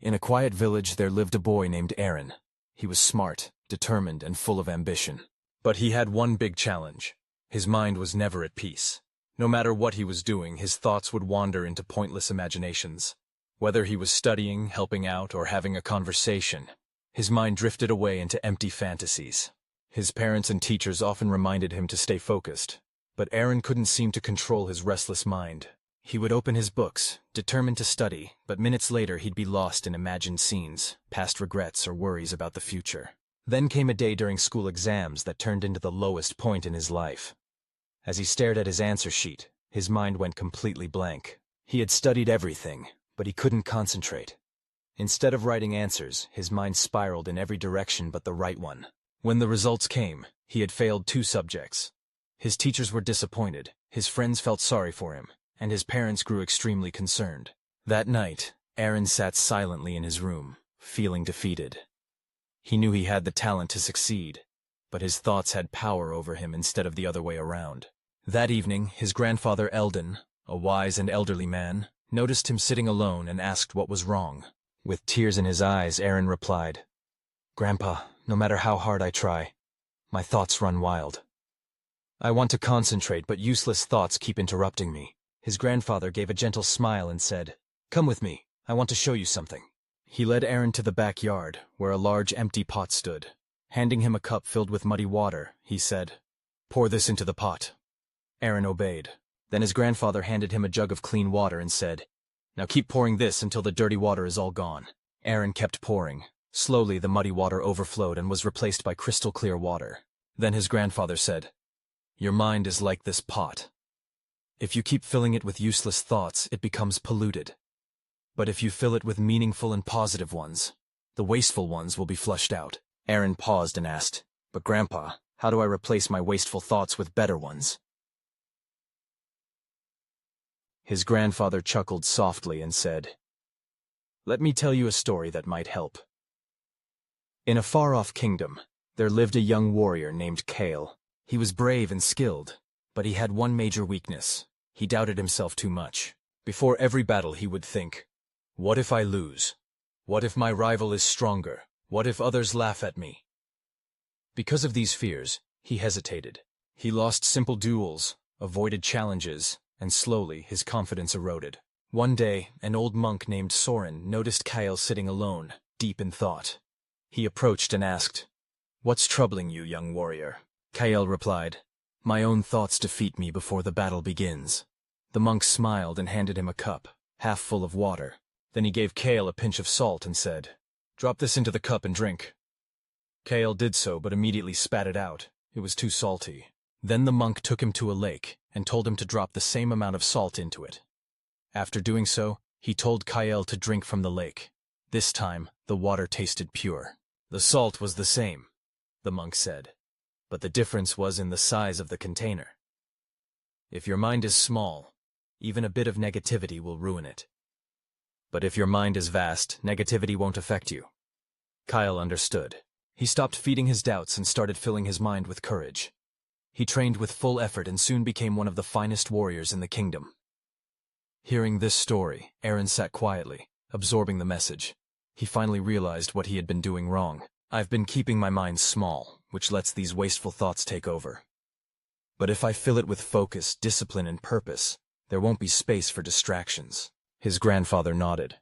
In a quiet village there lived a boy named Arin. He was smart, determined, and full of ambition. But he had one big challenge. His mind was never at peace. No matter what he was doing, his thoughts would wander into pointless imaginations. Whether he was studying, helping out, or having a conversation, his mind drifted away into empty fantasies. His parents and teachers often reminded him to stay focused, but Arin couldn't seem to control his restless mind. He would open his books, determined to study, but minutes later he'd be lost in imagined scenes, past regrets or worries about the future. Then came a day during school exams that turned into the lowest point in his life. As he stared at his answer sheet, his mind went completely blank. He had studied everything, but he couldn't concentrate. Instead of writing answers, his mind spiraled in every direction but the right one. When the results came, he had failed 2 subjects. His teachers were disappointed, his friends felt sorry for him, and his parents grew extremely concerned. That night, Arin sat silently in his room, feeling defeated. He knew he had the talent to succeed, but his thoughts had power over him instead of the other way around. That evening, his grandfather Eldon, a wise and elderly man, noticed him sitting alone and asked what was wrong. With tears in his eyes, Arin replied, "Grandpa, no matter how hard I try, my thoughts run wild. I want to concentrate, but useless thoughts keep interrupting me." His grandfather gave a gentle smile and said, "Come with me, I want to show you something." He led Arin to the backyard, where a large empty pot stood. Handing him a cup filled with muddy water, he said, "Pour this into the pot." Arin obeyed. Then his grandfather handed him a jug of clean water and said, "Now keep pouring this until the dirty water is all gone." Arin kept pouring. Slowly the muddy water overflowed and was replaced by crystal clear water. Then his grandfather said, "Your mind is like this pot. If you keep filling it with useless thoughts, it becomes polluted. But if you fill it with meaningful and positive ones, the wasteful ones will be flushed out." Arin paused and asked, "But Grandpa, how do I replace my wasteful thoughts with better ones?" His grandfather chuckled softly and said, "Let me tell you a story that might help." In a far-off kingdom, there lived a young warrior named Kael. He was brave and skilled, but he had one major weakness. He doubted himself too much. Before every battle he would think, "What if I lose? What if my rival is stronger? What if others laugh at me?" Because of these fears, he hesitated. He lost simple duels, avoided challenges, and slowly his confidence eroded. One day, an old monk named Soren noticed Kael sitting alone, deep in thought. He approached and asked, "What's troubling you, young warrior?" Kael replied, "My own thoughts defeat me before the battle begins." The monk smiled and handed him a cup, half full of water. Then he gave Kael a pinch of salt and said, "Drop this into the cup and drink." Kael did so, but immediately spat it out. It was too salty. Then the monk took him to a lake and told him to drop the same amount of salt into it. After doing so, he told Kael to drink from the lake. This time, the water tasted pure. The salt was the same, the monk said, but the difference was in the size of the container. If your mind is small, even a bit of negativity will ruin it. But if your mind is vast, negativity won't affect you. Kael understood. He stopped feeding his doubts and started filling his mind with courage. He trained with full effort and soon became one of the finest warriors in the kingdom. Hearing this story, Arin sat quietly, absorbing the message. He finally realized what he had been doing wrong. "I've been keeping my mind small, which lets these wasteful thoughts take over. But if I fill it with focus, discipline, and purpose, there won't be space for distractions." His grandfather nodded.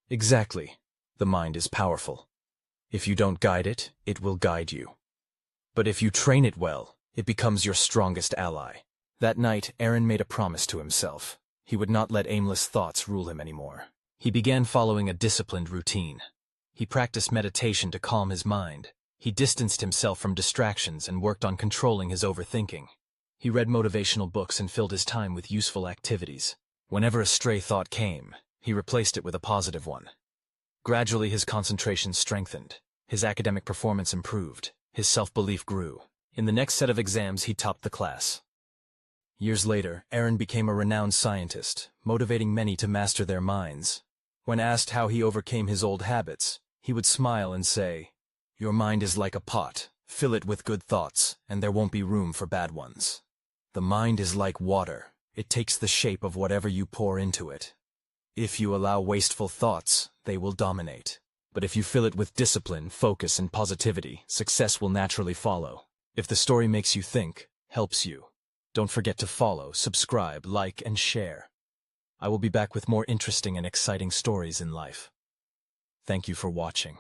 "Exactly. The mind is powerful. If you don't guide it, it will guide you. But if you train it well, it becomes your strongest ally." That night, Arin made a promise to himself. He would not let aimless thoughts rule him anymore. He began following a disciplined routine. He practiced meditation to calm his mind. He distanced himself from distractions and worked on controlling his overthinking. He read motivational books and filled his time with useful activities. Whenever a stray thought came, he replaced it with a positive one. Gradually, his concentration strengthened. His academic performance improved. His self-belief grew. In the next set of exams, he topped the class. Years later, Arin became a renowned scientist, motivating many to master their minds. When asked how he overcame his old habits, he would smile and say, "Your mind is like a pot. Fill it with good thoughts, and there won't be room for bad ones. The mind is like water. It takes the shape of whatever you pour into it. If you allow wasteful thoughts, they will dominate. But if you fill it with discipline, focus, and positivity, success will naturally follow. If the story makes you think, helps you, don't forget to follow, subscribe, like, and share. I will be back with more interesting and exciting stories in life. Thank you for watching.